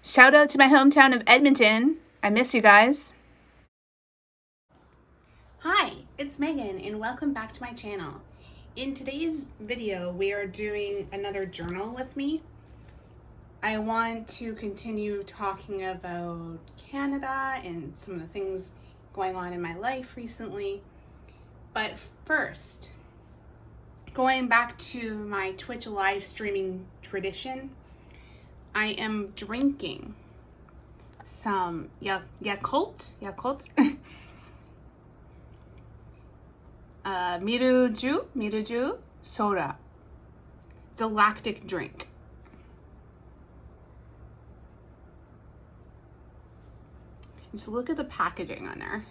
Shout out to my hometown of Edmonton. I miss you guys. Hi, it's Megan and welcome back to my channel. In today's video, we are doing another journal with me. I want to continue talking about Canada and some of the things going on in my life recently. But first, going back to my Twitch live streaming tradition, I am drinking some Yakult Miruju soda. It's a lactic drink. Just look at the packaging on there.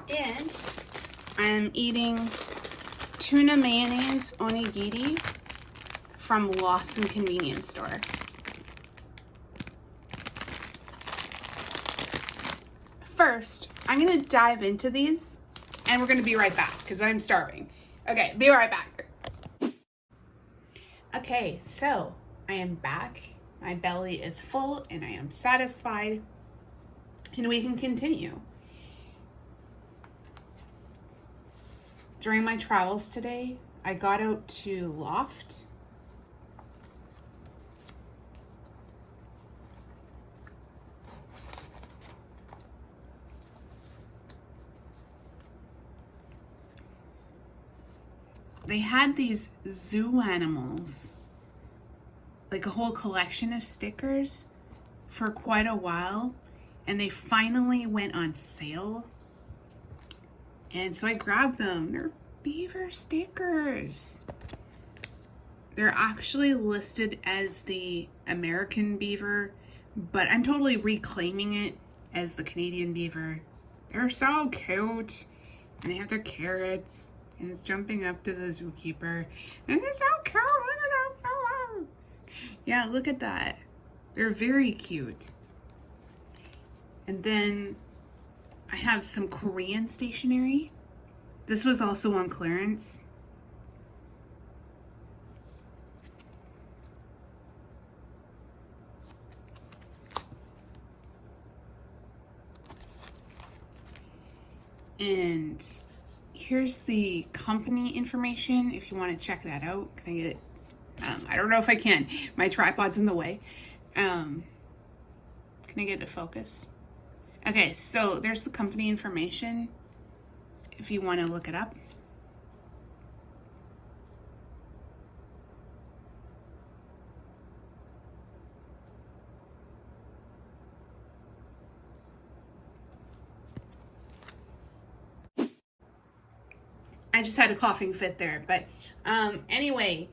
And I'm eating tuna mayonnaise onigiri from Lawson Convenience Store. First, I'm gonna dive into these and we're gonna be right back because I'm starving. Okay, be right back. Okay, so I am back. My belly is full and I am satisfied and we can continue. During my travels today, I got out to Loft. They had these zoo animals, like a whole collection of stickers for quite a while, and they finally went on sale. And so I grabbed them. They're beaver stickers. They're actually listed as the American beaver, but I'm totally reclaiming it as the Canadian beaver. They're so cute. And they have their carrots. And it's jumping up to the zookeeper. And they're so cute. Look at them. So yeah, look at that. They're very cute. And then I have some Korean stationery. This was also on clearance. And here's the company information if you want to check that out. Can I get it? I don't know if I can. My tripod's in the way. Can I get it to focus? Okay, so there's the company information if you want to look it up. I just had a coughing fit there, but anyway,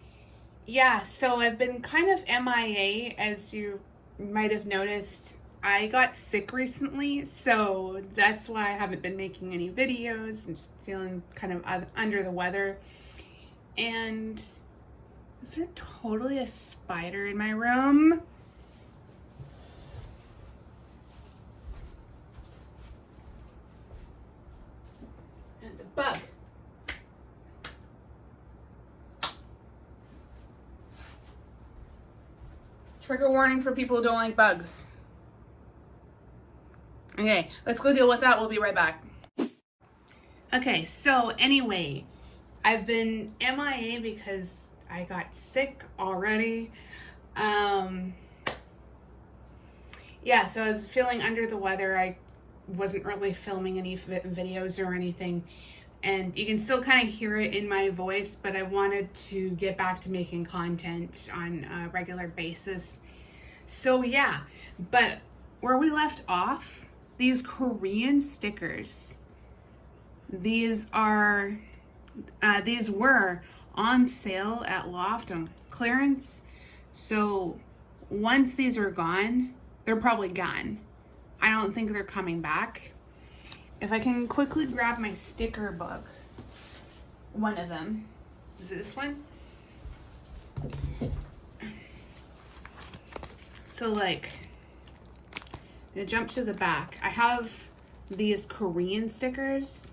yeah, so I've been kind of MIA, as you might have noticed. I got sick recently, so that's why I haven't been making any videos. I'm just feeling kind of under the weather. And is there totally a spider in my room? It's a bug. Trigger warning for people who don't like bugs. Okay, let's go deal with that. We'll be right back. Okay, so anyway, I've been MIA because I got sick already. Yeah, so I was feeling under the weather. I wasn't really filming any videos or anything. And you can still kind of hear it in my voice, but I wanted to get back to making content on a regular basis. So yeah, but where we left off, these Korean stickers, these were on sale at Loft on clearance. So once these are gone, they're probably gone. I don't think they're coming back. If I can quickly grab my sticker book, one of them, is it this one? So like, I'm gonna jump to the back. I have these Korean stickers,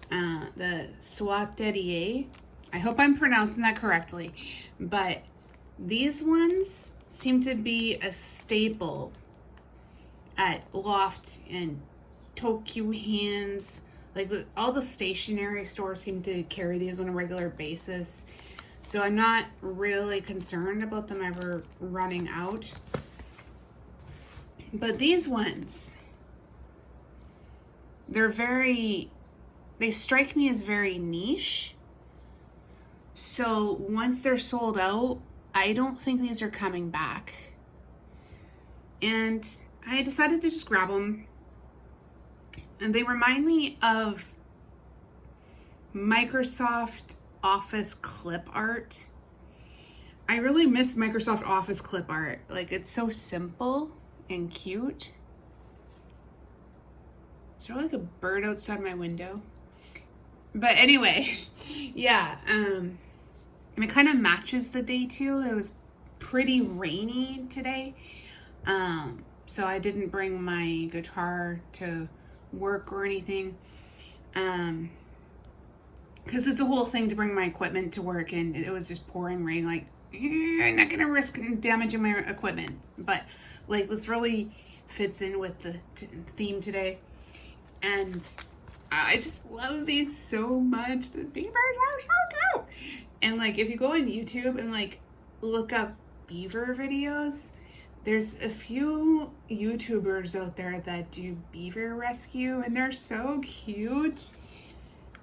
the Chatty. I hope I'm pronouncing that correctly, but these ones seem to be a staple at Loft and Tokyo Hands. Like all the stationery stores seem to carry these on a regular basis. So I'm not really concerned about them ever running out. But these ones, they strike me as very niche. So once they're sold out, I don't think these are coming back. And I decided to just grab them. And they remind me of Microsoft Office clip art. I really miss Microsoft Office clip art. Like, it's so simple and cute. Is there like a bird outside my window? But anyway, yeah, and it kind of matches the day too. It was pretty rainy today. So I didn't bring my guitar to work or anything. Because it's a whole thing to bring my equipment to work, and it was just pouring rain. Like, I'm not gonna risk damaging my equipment. But like, this really fits in with the theme today. And I just love these so much. The beavers are so cute. And like, if you go on YouTube and like look up beaver videos, there's a few YouTubers out there that do beaver rescue, and they're so cute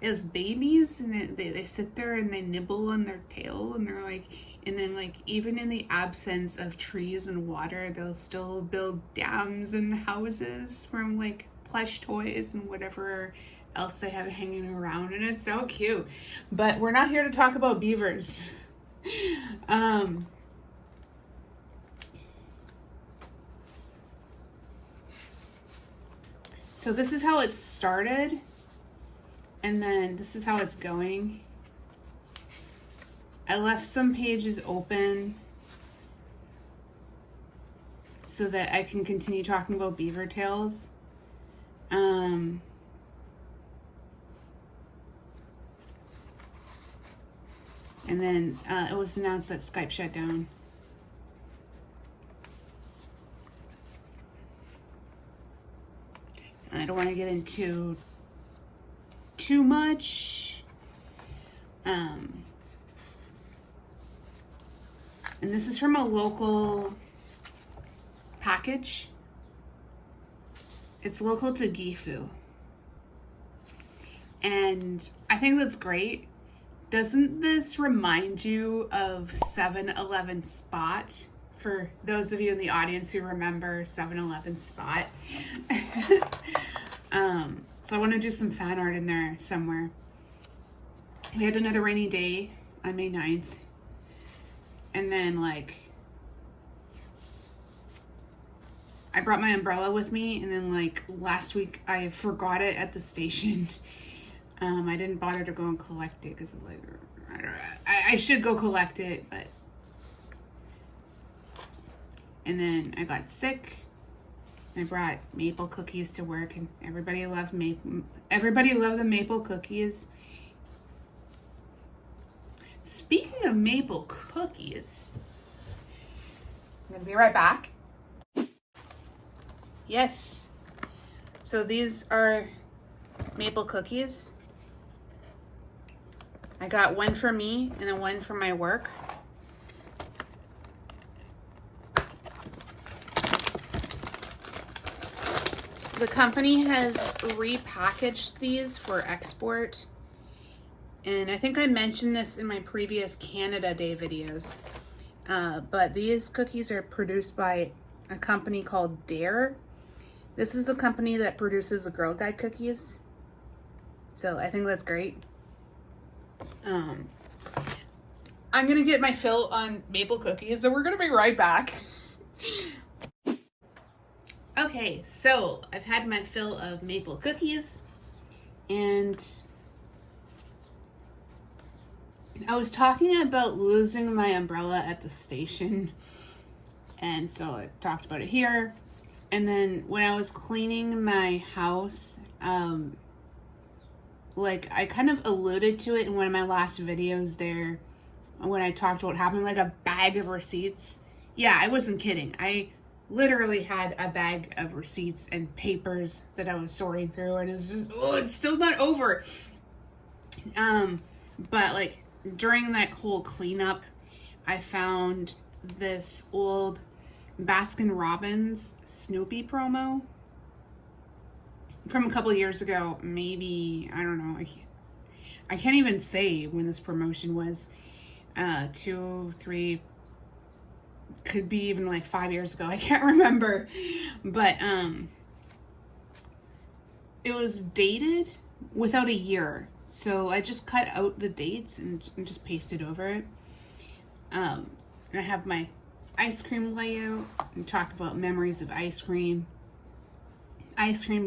as babies. And they sit there and they nibble on their tail, and they're like, and then like, even in the absence of trees and water, they'll still build dams and houses from like plush toys and whatever else they have hanging around, and it's so cute. But we're not here to talk about beavers. So this is how it started, and then this is how it's going. I left some pages open so that I can continue talking about beaver tails. And then it was announced that Skype shut down. I don't want to get into too much. And this is from a local package. It's local to Gifu. And I think that's great. Doesn't this remind you of 7-Eleven Spot? For those of you in the audience who remember 7-Eleven Spot. So I want to do some fan art in there somewhere. We had another rainy day on May 9th. And then like, I brought my umbrella with me, and then like last week I forgot it at the station. I didn't bother to go and collect it because like, I should go collect it, but. And then I got sick. I brought maple cookies to work, and everybody loved the maple cookies. Speaking of maple cookies, I'm gonna be right back. Yes. So these are maple cookies. I got one for me and then one for my work. The company has repackaged these for export. And I think I mentioned this in my previous Canada Day videos. But these cookies are produced by a company called Dare. This is the company that produces the Girl Guide cookies. So I think that's great. I'm gonna get my fill on maple cookies, so we're gonna be right back. Okay, so I've had my fill of maple cookies, and I was talking about losing my umbrella at the station, And so I talked about it here. And then when I was cleaning my house, like I kind of alluded to it in one of my last videos there when I talked about having like a bag of receipts. Yeah, I wasn't kidding. I literally had a bag of receipts and papers that I was sorting through, and it's just, oh, it's still not over. But like during that whole cleanup, I found this old Baskin Robbins Snoopy promo from a couple of years ago. Maybe, I don't know, I can't even say when this promotion was. 2, 3, could be even like 5 years ago. I can't remember, but it was dated without a year, so I just cut out the dates and just pasted over it. And I have my ice cream layout and talk about memories of ice cream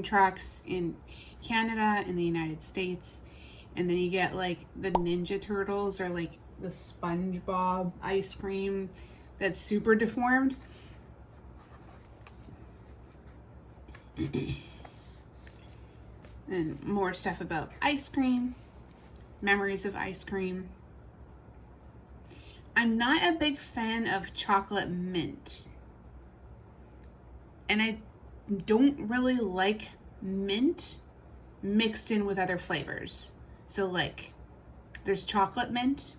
trucks in Canada and the United States. And then you get like the Ninja Turtles or like the SpongeBob ice cream that's super deformed. And more stuff about ice cream, memories of ice cream. I'm not a big fan of chocolate mint. And I don't really like mint mixed in with other flavors. So like there's chocolate mint,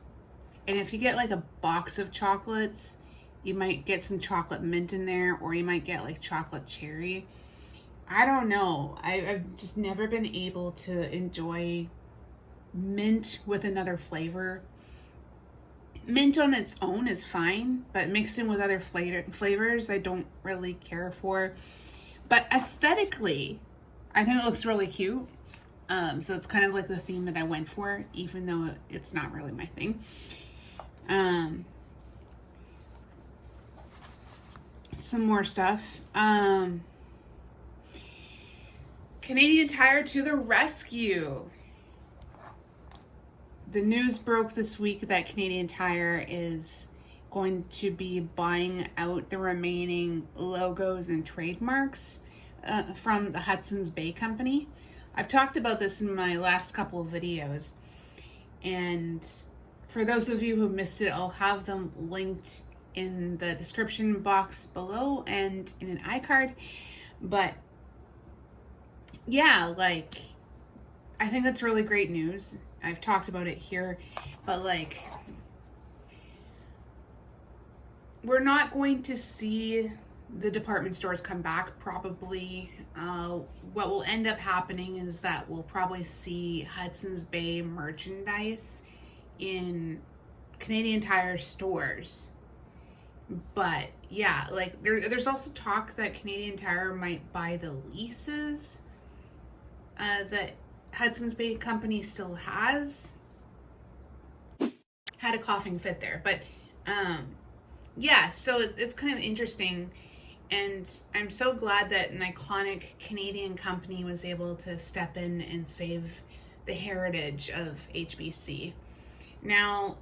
and if you get like a box of chocolates, you might get some chocolate mint in there, or you might get like chocolate cherry. I don't know. I've just never been able to enjoy mint with another flavor. Mint on its own is fine, but mixed in with other flavors, I don't really care for. But aesthetically, I think it looks really cute. So it's kind of like the theme that I went for, even though it's not really my thing. Some more stuff. Canadian Tire to the rescue. The news broke this week that Canadian Tire is going to be buying out the remaining logos and trademarks from the Hudson's Bay Company. I've talked about this in my last couple of videos, and for those of you who missed it, I'll have them linked in the description box below and in an iCard. But yeah, like, I think that's really great news. I've talked about it here, but like, we're not going to see the department stores come back, probably. What will end up happening is that we'll probably see Hudson's Bay merchandise in Canadian Tire stores. But yeah, like there's also talk that Canadian Tire might buy the leases that Hudson's Bay Company still has. Had a coughing fit there, but yeah, so it's kind of interesting, and I'm so glad that an iconic Canadian company was able to step in and save the heritage of HBC. Now,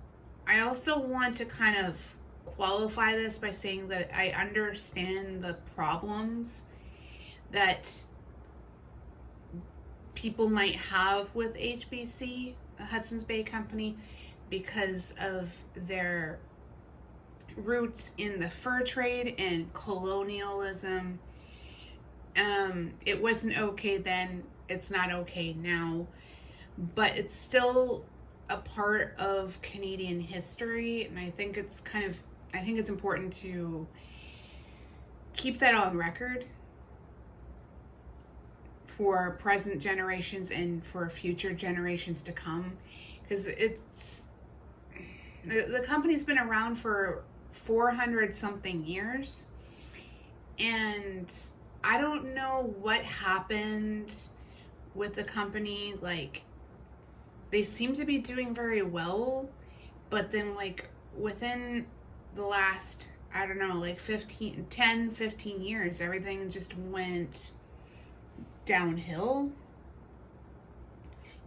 I also want to kind of qualify this by saying that I understand the problems that people might have with HBC, the Hudson's Bay Company, because of their roots in the fur trade and colonialism. It wasn't okay then, it's not okay now, but it's still a part of Canadian history, and I think it's important to keep that on record for present generations and for future generations to come, because the company's been around for 400 something years, and I don't know what happened with the company. Like, they seem to be doing very well, but then like within the last, I don't know, like 15 years, everything just went downhill.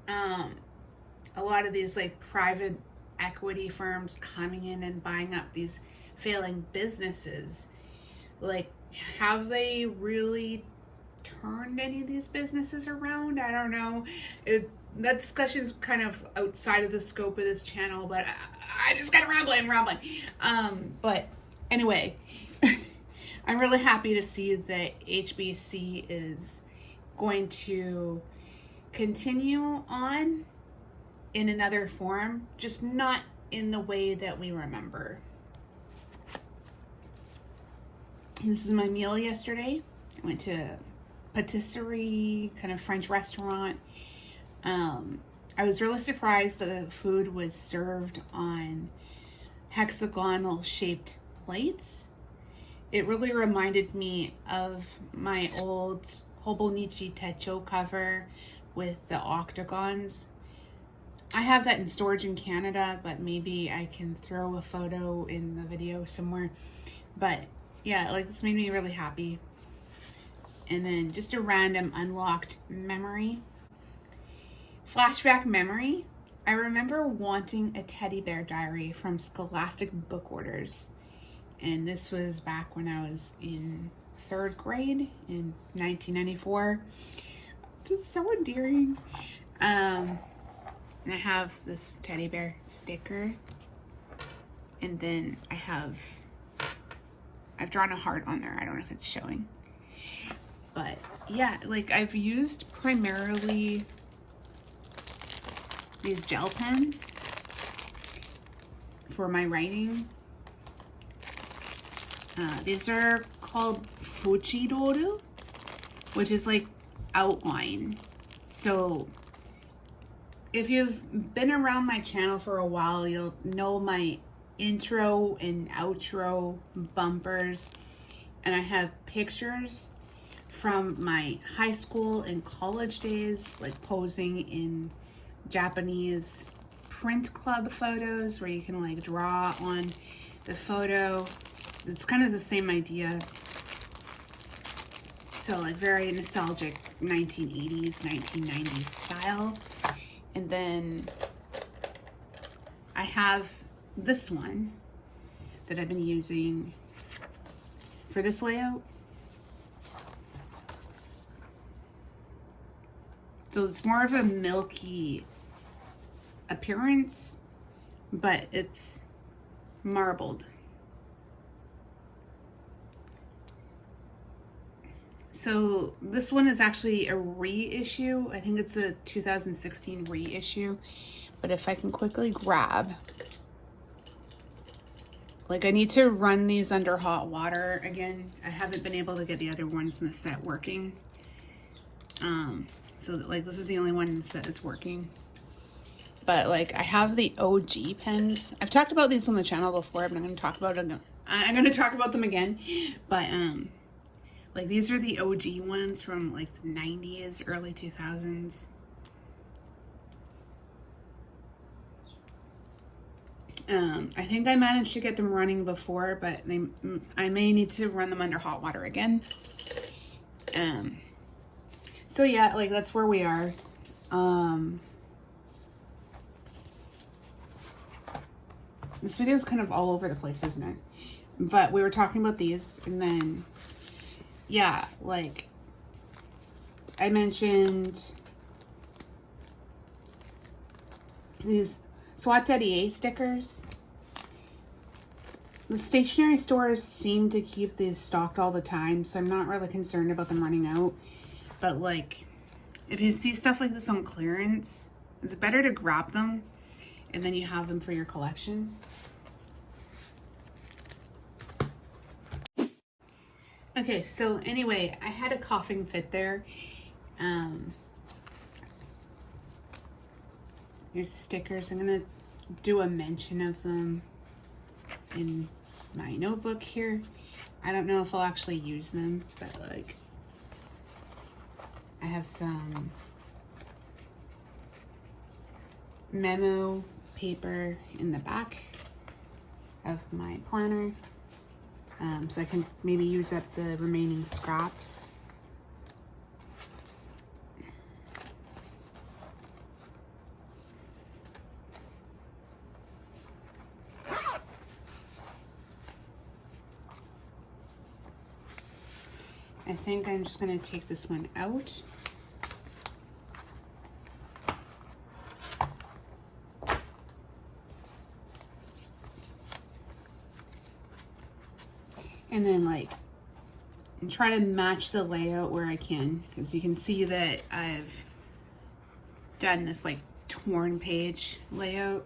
A lot of these like private equity firms coming in and buying up these failing businesses, Like, have they really turned any of these businesses around? I don't know. That discussion's kind of outside of the scope of this channel, but I just got rambling. But anyway, I'm really happy to see that HBC is going to continue on in another form, just not in the way that we remember. This is my meal yesterday. I went to patisserie, kind of French restaurant. I was really surprised that the food was served on hexagonal shaped plates. It really reminded me of my old Hobonichi Techo cover with the octagons. I have that in storage in Canada, but maybe I can throw a photo in the video somewhere. But yeah, like, this made me really happy. And then just a random unlocked memory. Flashback memory. I remember wanting a teddy bear diary from Scholastic Book Orders. And this was back when I was in 3rd grade in 1994. Just so endearing. And I have this teddy bear sticker. And then I've drawn a heart on there. I don't know if it's showing. But yeah, like, I've used primarily these gel pens for my writing. These are called Fuchidoru, which is like outline. So if you've been around my channel for a while, you'll know my intro and outro bumpers. And I have pictures from my high school and college days, like posing in Japanese print club photos where you can like draw on the photo. It's kind of the same idea. So like very nostalgic 1980s, 1990s style. And then I have this one that I've been using for this layout. So it's more of a milky appearance, but it's marbled. So this one is actually a reissue. I think it's a 2016 reissue. But if I can quickly grab, like, I need to run these under hot water again. I haven't been able to get the other ones in the set working. So like, this is the only one in the set that's working. But like, I have the OG pens. I've talked about these on the channel before, but I'm going to talk about them. I'm going to talk about them again. But like, these are the OG ones from like the 90s, early 2000s. I think I managed to get them running before, but I may need to run them under hot water again. So yeah, like, that's where we are. This video is kind of all over the place, isn't it? But we were talking about these, and then, yeah, like, I mentioned these SWAT Daddy A stickers. The stationery stores seem to keep these stocked all the time, so I'm not really concerned about them running out. But like, if you see stuff like this on clearance, it's better to grab them and then you have them for your collection. Okay, so anyway, I had a coughing fit there. Here's the stickers. I'm gonna do a mention of them in my notebook here. I don't know if I'll actually use them, but like, I have some memo paper in the back of my planner, so I can maybe use up the remaining scraps. I think I'm just gonna take this one out. And then like, and try to match the layout where I can, because you can see that I've done this like torn page layout.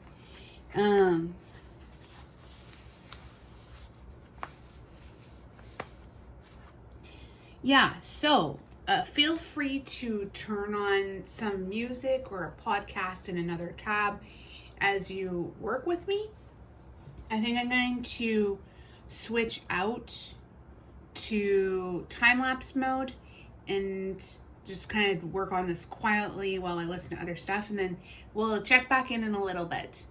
Yeah, so feel free to turn on some music or a podcast in another tab as you work with me. I think I'm going to switch out to time-lapse mode and just kind of work on this quietly while I listen to other stuff, and then we'll check back in a little bit.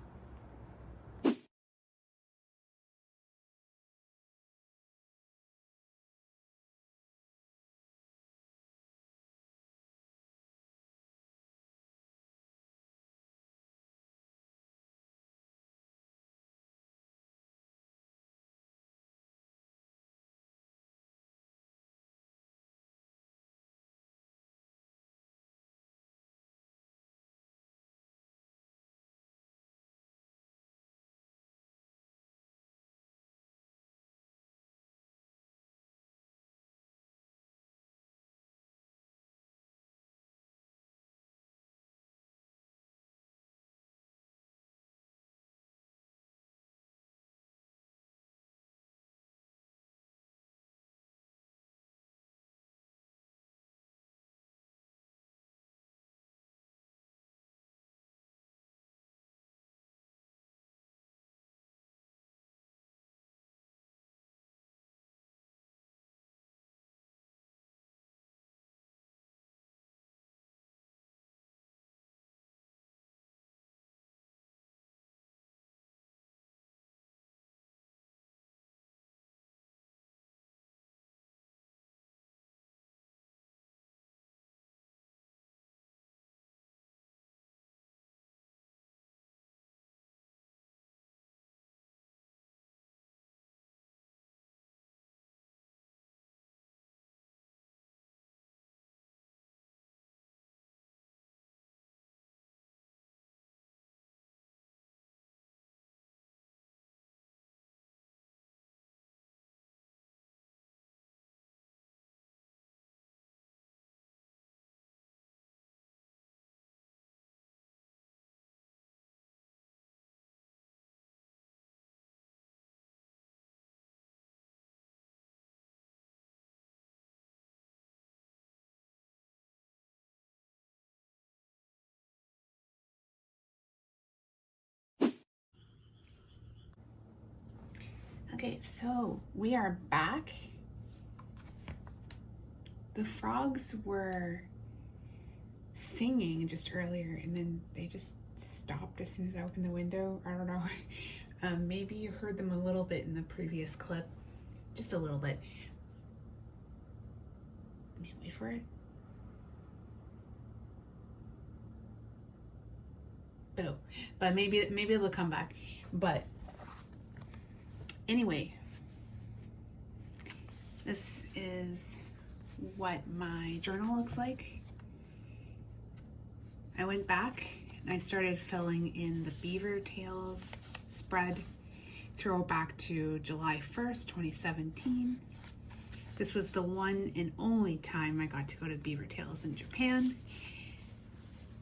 Okay, so we are back. The frogs were singing just earlier, and then they just stopped as soon as I opened the window. I don't know. Maybe you heard them a little bit in the previous clip, just a little bit. Wait for it. Boo. But maybe they'll come back. But anyway, this is what my journal looks like. I went back and I started filling in the beaver tails spread, throw back to July 1st, 2017. This was the one and only time I got to go to beaver tails in Japan.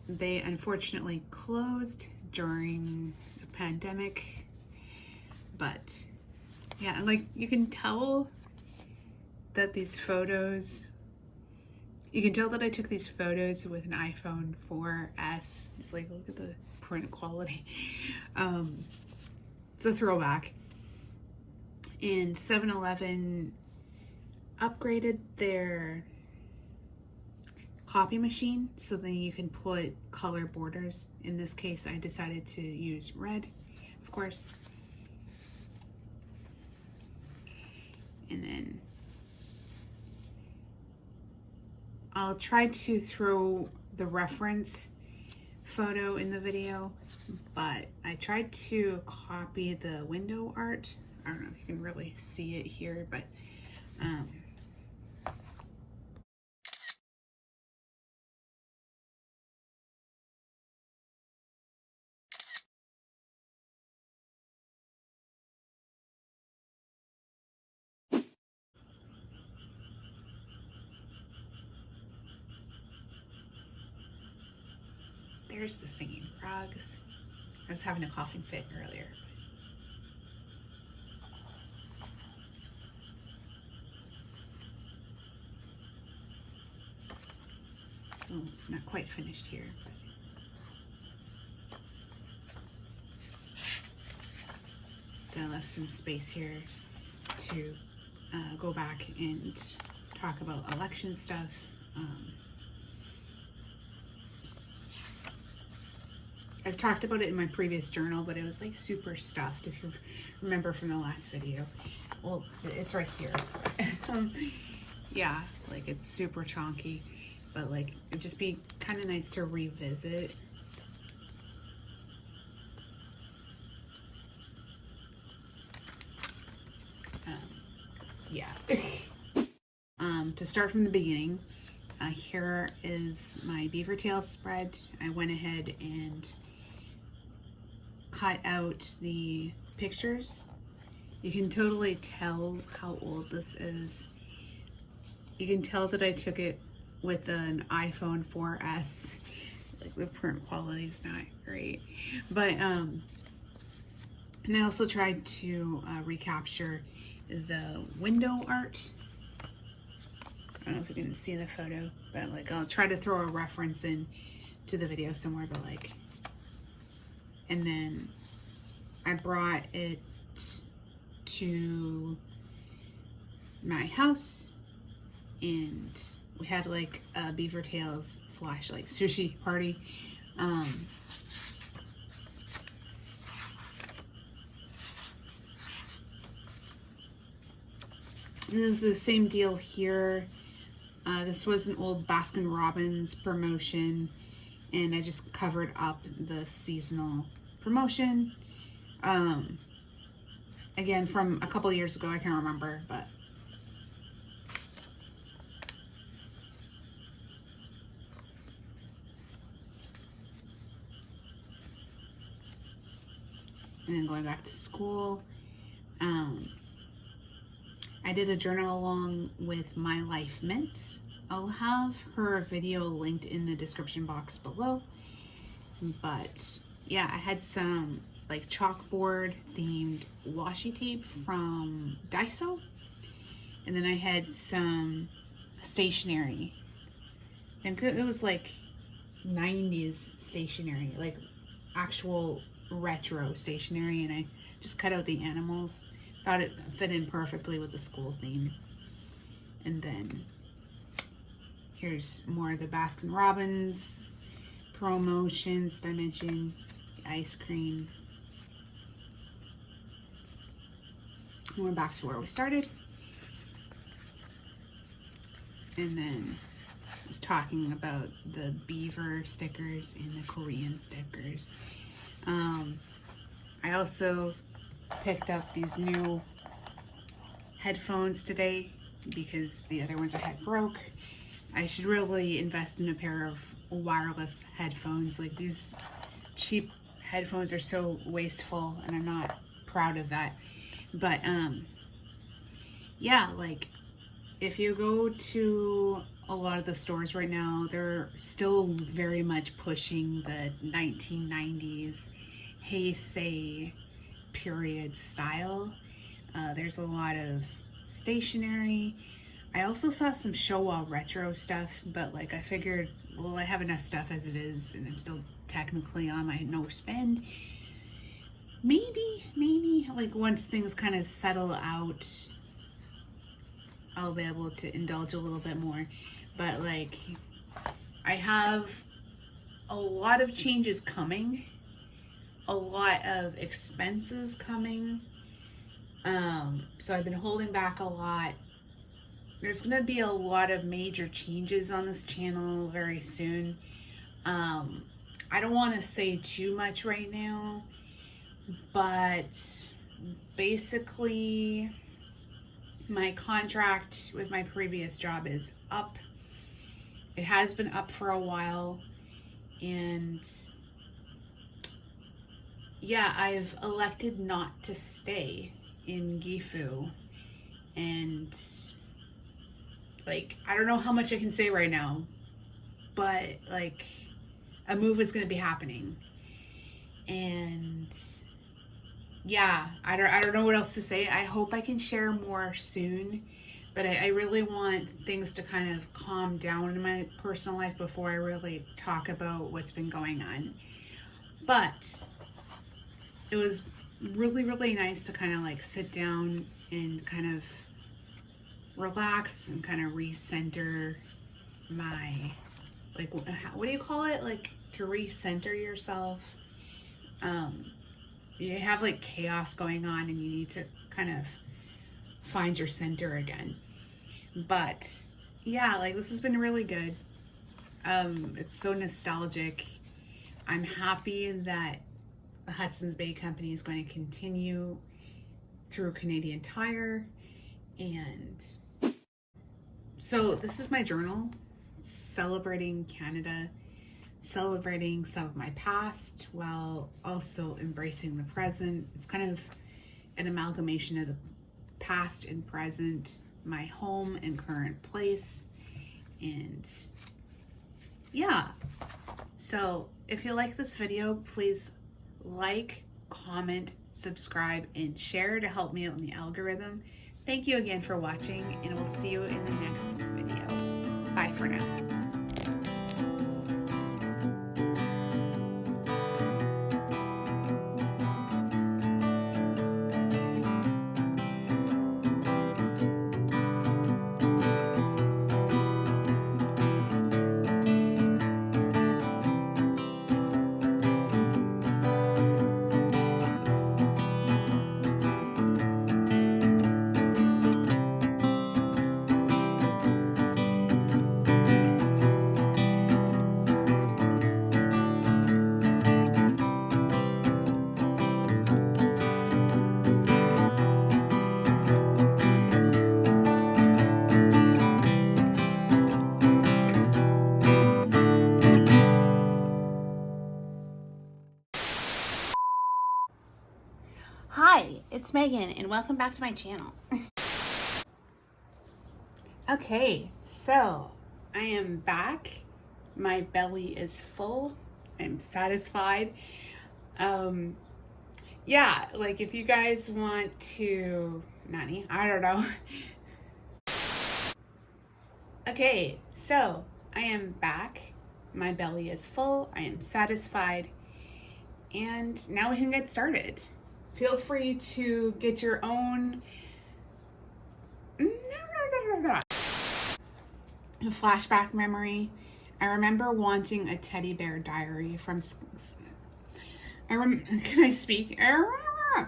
They unfortunately closed during the pandemic, but yeah, like you can tell that these photos, you can tell that I took these photos with an iPhone 4S. Just like, look at the print quality. It's a throwback. And 7-Eleven upgraded their copy machine so then you can put color borders. In this case, I decided to use red, of course. And then I'll try to throw the reference photo in the video, but I tried to copy the window art. I don't know if you can really see it here, but there's the singing frogs. I was having a coughing fit earlier. So not quite finished here, but I left some space here to go back and talk about election stuff. I've talked about it in my previous journal, but it was like super stuffed, if you remember from the last video. Well, it's right here. Yeah, like it's super chunky, but like it'd just be kind of nice to revisit. Yeah. To start from the beginning, here is my beaver tail spread. I went ahead and cut out the pictures. You can totally tell how old this is. You can tell that I took it with an iPhone 4S. Like the print quality is not great, but and I also tried to recapture the window art. I don't know if you can see the photo, but like I'll try to throw a reference in to the video somewhere, but like, and then I brought it to my house and we had like a beaver tails / like sushi party. And this is the same deal here. This was an old Baskin Robbins promotion, and I just covered up the seasonal promotion. Again, from a couple years ago, I can't remember, but and then going back to school. I did a journal along with My Life Mints. I'll have her video linked in the description box below. But yeah, I had some like chalkboard themed washi tape from Daiso. And then I had some stationery. And it was like 90s stationery, like actual retro stationery. And I just cut out the animals. Thought it fit in perfectly with the school theme. And then here's more of the Baskin Robbins promotions that I mentioned, the ice cream. And we're back to where we started. And then I was talking about the beaver stickers and the Korean stickers. I also picked up these new headphones today because the other ones I had broke. I should really invest in a pair of wireless headphones. Like these cheap headphones are so wasteful and I'm not proud of that. But yeah, like if you go to a lot of the stores right now, they're still very much pushing the 1990s Heisei period style. There's a lot of stationery. I also saw some Showa retro stuff, but like I figured, well, I have enough stuff as it is and I'm still technically on my no spend. Maybe like once things kind of settle out, I'll be able to indulge a little bit more. But like I have a lot of changes coming, a lot of expenses coming. So I've been holding back a lot. There's gonna be a lot of major changes on this channel very soon. I don't want to say too much right now, but basically my contract with my previous job is up. It has been up for a while, and yeah, I've elected not to stay in Gifu. And like, I don't know how much I can say right now, but like, a move was going to be happening. And yeah, I don't know what else to say. I hope I can share more soon, but I really want things to kind of calm down in my personal life before I really talk about what's been going on. But it was really, really nice to kind of like sit down and kind of relax and kind of recenter my, like, what do you call it? Like, to recenter yourself. You have like chaos going on and you need to kind of find your center again. But yeah, like, this has been really good. It's so nostalgic. I'm happy that the Hudson's Bay Company is going to continue through Canadian Tire. And so this is my journal, celebrating Canada, celebrating some of my past while also embracing the present. It's kind of an amalgamation of the past and present, my home and current place. And yeah, so if you like this video, please like, comment, subscribe, and share to help me out in the algorithm. Thank you again for watching, and we'll see you in the next video. Bye for now. Hi, it's Megan, and welcome back to my channel. Okay, so I am back. My belly is full. I'm satisfied. Yeah, like, if you guys want to, Nani, I don't know. Okay, so I am back. My belly is full. I am satisfied. And now we can get started. Feel free to get your own flashback memory. I remember wanting a teddy bear diary from can I speak? I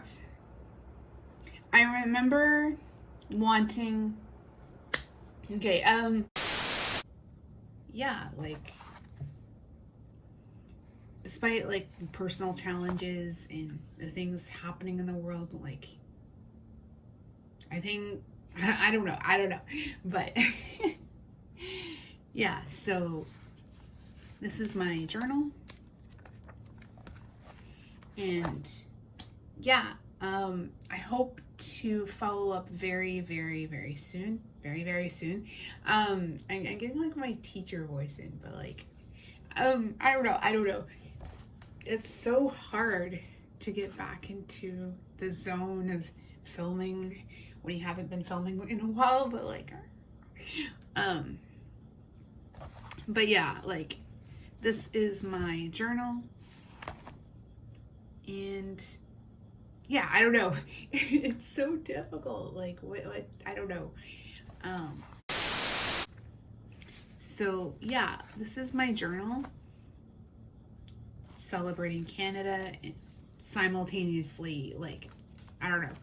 remember wanting, okay, yeah, like, despite like personal challenges and the things happening in the world, like, I think, I don't know, but yeah, so this is my journal, and yeah, I hope to follow up very, very, very soon, very soon. I'm getting like my teacher voice in, but like, I don't know. It's so hard to get back into the zone of filming when you haven't been filming in a while, but like, but yeah, like, this is my journal, and yeah, I don't know. It's so difficult. Like, what, I don't know. So yeah, this is my journal, celebrating Canada, simultaneously, like, I don't know.